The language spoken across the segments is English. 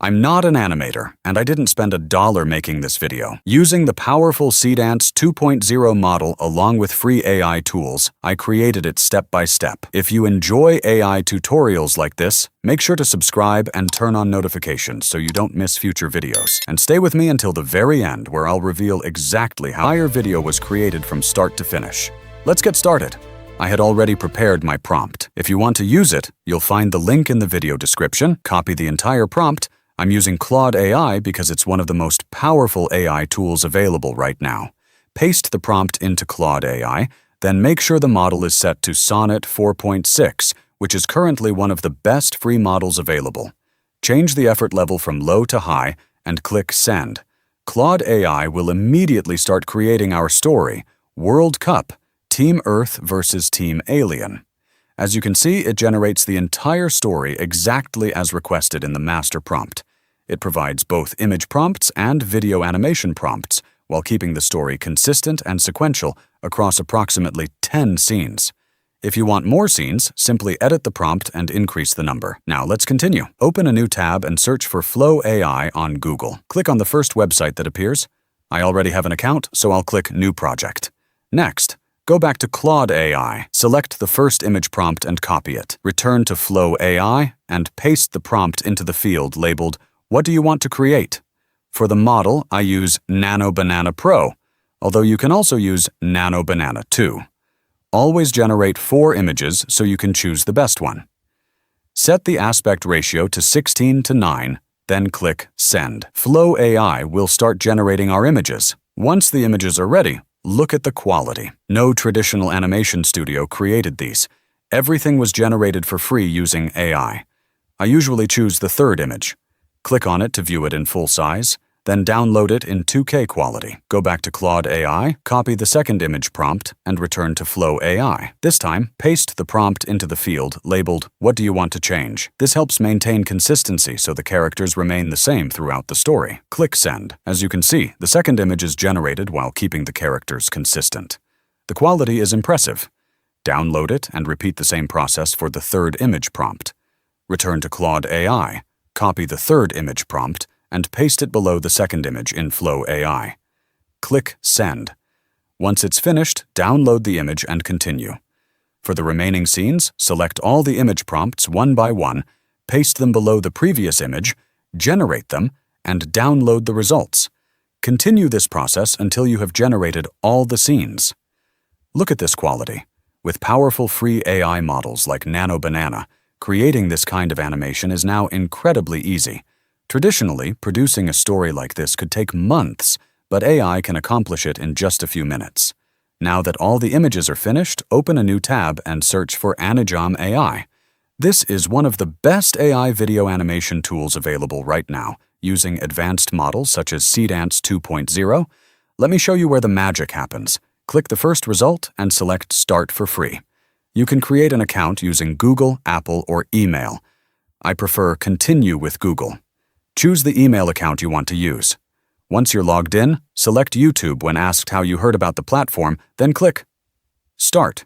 I'm not an animator, and I didn't spend $1 making this video. Using the powerful Seedance 2.0 model along with free AI tools, I created it step by step. If you enjoy AI tutorials like this, make sure to subscribe and turn on notifications so you don't miss future videos. And stay with me until the very end, where I'll reveal exactly how your video was created from start to finish. Let's get started. I had already prepared my prompt. If you want to use it, you'll find the link in the video description, copy the entire prompt. I'm using Claude AI because it's one of the most powerful AI tools available right now. Paste the prompt into Claude AI, then make sure the model is set to Sonnet 4.6, which is currently one of the best free models available. Change the effort level from low to high and click Send. Claude AI will immediately start creating our story, World Cup, Team Earth versus Team Alien. As you can see, it generates the entire story exactly as requested in the master prompt. It provides both image prompts and video animation prompts, while keeping the story consistent and sequential across approximately 10 scenes. If you want more scenes, simply edit the prompt and increase the number. Now let's continue. Open a new tab and search for Flow AI on Google. Click on the first website that appears. I already have an account, so I'll click New Project. Next, go back to Claude AI, select the first image prompt and copy it. Return to Flow AI and paste the prompt into the field labeled, "What do you want to create?" For the model, I use Nano Banana Pro, although you can also use Nano Banana 2. Always generate 4 images so you can choose the best one. Set the aspect ratio to 16:9, then click Send. Flow AI will start generating our images. Once the images are ready, look at the quality. No traditional animation studio created these. Everything was generated for free using AI. I usually choose the third image. Click on it to view it in full size, then download it in 2K quality. Go back to Claude AI, copy the second image prompt, and return to Flow AI. This time, paste the prompt into the field labeled, "What do you want to change?" This helps maintain consistency so the characters remain the same throughout the story. Click Send. As you can see, the second image is generated while keeping the characters consistent. The quality is impressive. Download it and repeat the same process for the third image prompt. Return to Claude AI, copy the third image prompt, and paste it below the second image in Flow AI. Click Send. Once it's finished, download the image and continue. For the remaining scenes, select all the image prompts one by one, paste them below the previous image, generate them, and download the results. Continue this process until you have generated all the scenes. Look at this quality. With powerful free AI models like Nano Banana, creating this kind of animation is now incredibly easy. Traditionally, producing a story like this could take months, but AI can accomplish it in just a few minutes. Now that all the images are finished, open a new tab and search for Animator AI. This is one of the best AI video animation tools available right now, using advanced models such as Seedance 2.0. Let me show you where the magic happens. Click the first result and select Start for free. You can create an account using Google, Apple, or email. I prefer Continue with Google. Choose the email account you want to use. Once you're logged in, select YouTube when asked how you heard about the platform, then click Start.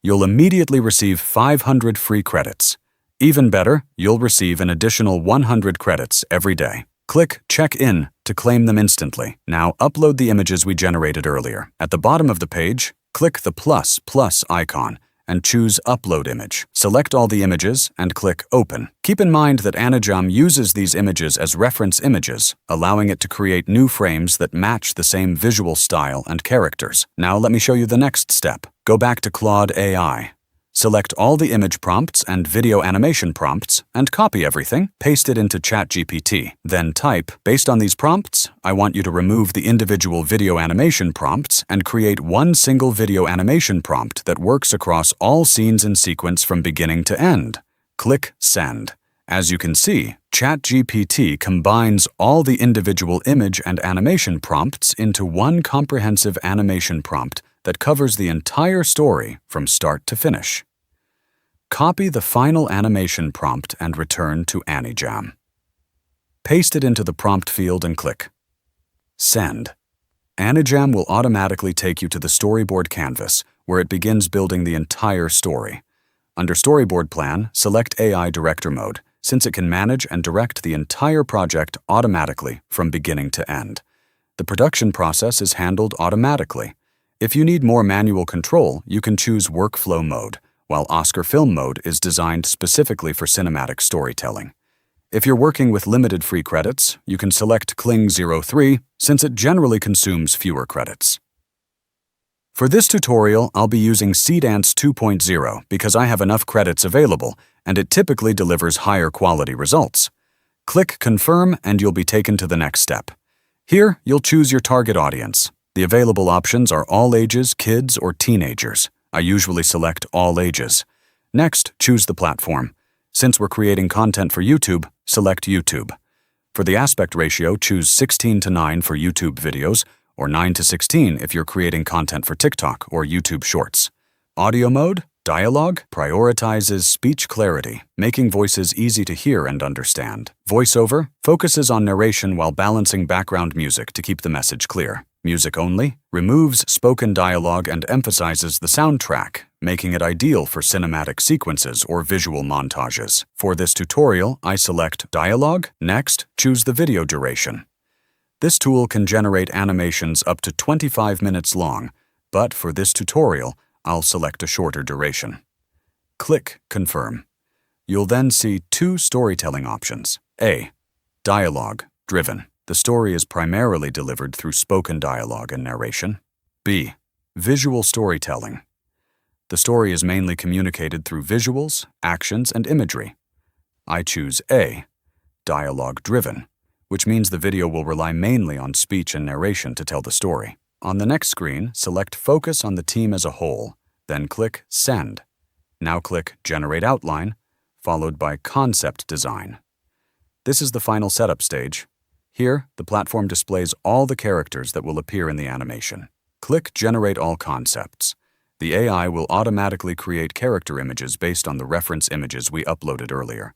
You'll immediately receive 500 free credits. Even better, you'll receive an additional 100 credits every day. Click Check In to claim them instantly. Now upload the images we generated earlier. At the bottom of the page, click the plus icon and choose Upload Image. Select all the images and click Open. Keep in mind that Animator uses these images as reference images, allowing it to create new frames that match the same visual style and characters. Now let me show you the next step. Go back to Claude AI. Select all the image prompts and video animation prompts and copy everything, paste it into ChatGPT. Then type, "Based on these prompts, I want you to remove the individual video animation prompts and create one single video animation prompt that works across all scenes in sequence from beginning to end." Click Send. As you can see, ChatGPT combines all the individual image and animation prompts into one comprehensive animation prompt that covers the entire story from start to finish. Copy the final animation prompt and return to Animator. Paste it into the prompt field and click Send. Animator will automatically take you to the storyboard canvas, where it begins building the entire story. Under Storyboard Plan, select AI Director Mode, since it can manage and direct the entire project automatically from beginning to end. The production process is handled automatically. If you need more manual control, you can choose Workflow Mode, while Oscar Film Mode is designed specifically for cinematic storytelling. If you're working with limited free credits, you can select Kling 03 since it generally consumes fewer credits. For this tutorial, I'll be using Seedance 2.0 because I have enough credits available and it typically delivers higher quality results. Click Confirm and you'll be taken to the next step. Here, you'll choose your target audience. The available options are all ages, kids, or teenagers. I usually select all ages. Next, choose the platform. Since we're creating content for YouTube, select YouTube. For the aspect ratio, choose 16:9 for YouTube videos, or 9:16 if you're creating content for TikTok or YouTube Shorts. Audio mode, dialogue, prioritizes speech clarity, making voices easy to hear and understand. Voiceover focuses on narration while balancing background music to keep the message clear. Music only removes spoken dialogue and emphasizes the soundtrack, making it ideal for cinematic sequences or visual montages. For this tutorial, I select Dialogue. Next, choose the video duration. This tool can generate animations up to 25 minutes long, but for this tutorial, I'll select a shorter duration. Click Confirm. You'll then see two storytelling options. A. Dialogue driven. The story is primarily delivered through spoken dialogue and narration. B. Visual storytelling. The story is mainly communicated through visuals, actions, and imagery. I choose A. Dialogue driven, which means the video will rely mainly on speech and narration to tell the story. On the next screen, select Focus on the team as a whole, then click Send. Now click Generate Outline, followed by Concept Design. This is the final setup stage. Here, the platform displays all the characters that will appear in the animation. Click Generate All Concepts. The AI will automatically create character images based on the reference images we uploaded earlier.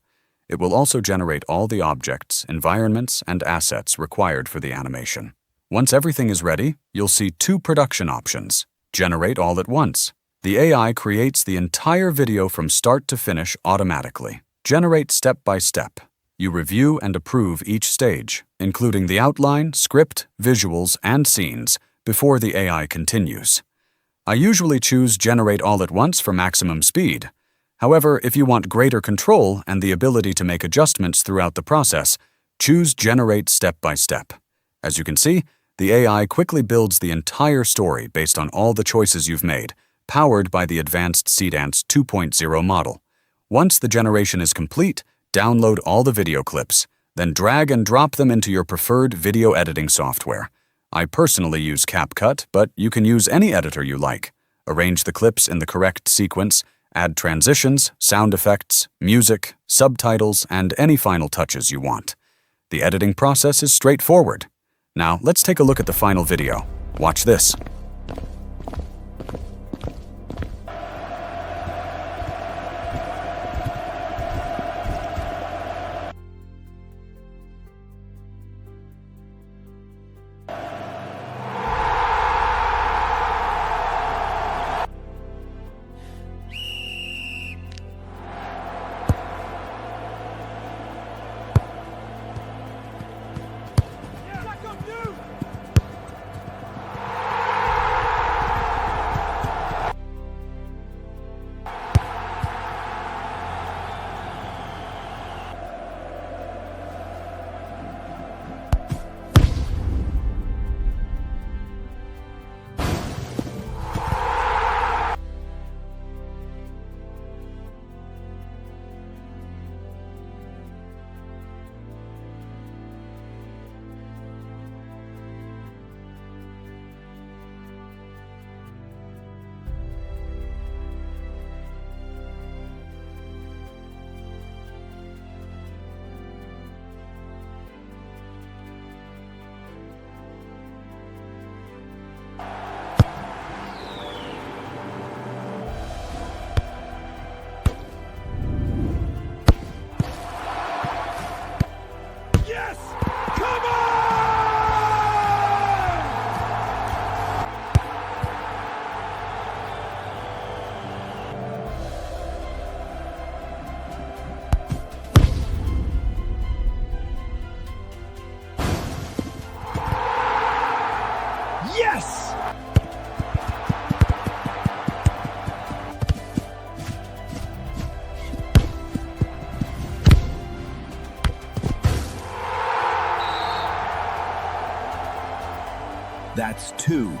It will also generate all the objects, environments, and assets required for the animation. Once everything is ready, you'll see two production options. Generate all at once. The AI creates the entire video from start to finish automatically. Generate step by step. You review and approve each stage, including the outline, script, visuals, and scenes, before the AI continues. I usually choose Generate all at once for maximum speed. However, if you want greater control and the ability to make adjustments throughout the process, choose Generate step by step. As you can see, the AI quickly builds the entire story based on all the choices you've made, powered by the advanced Seedance 2.0 model. Once the generation is complete, download all the video clips, then drag and drop them into your preferred video editing software. I personally use CapCut, but you can use any editor you like. Arrange the clips in the correct sequence, add transitions, sound effects, music, subtitles, and any final touches you want. The editing process is straightforward. Now, let's take a look at the final video. Watch this. That's 2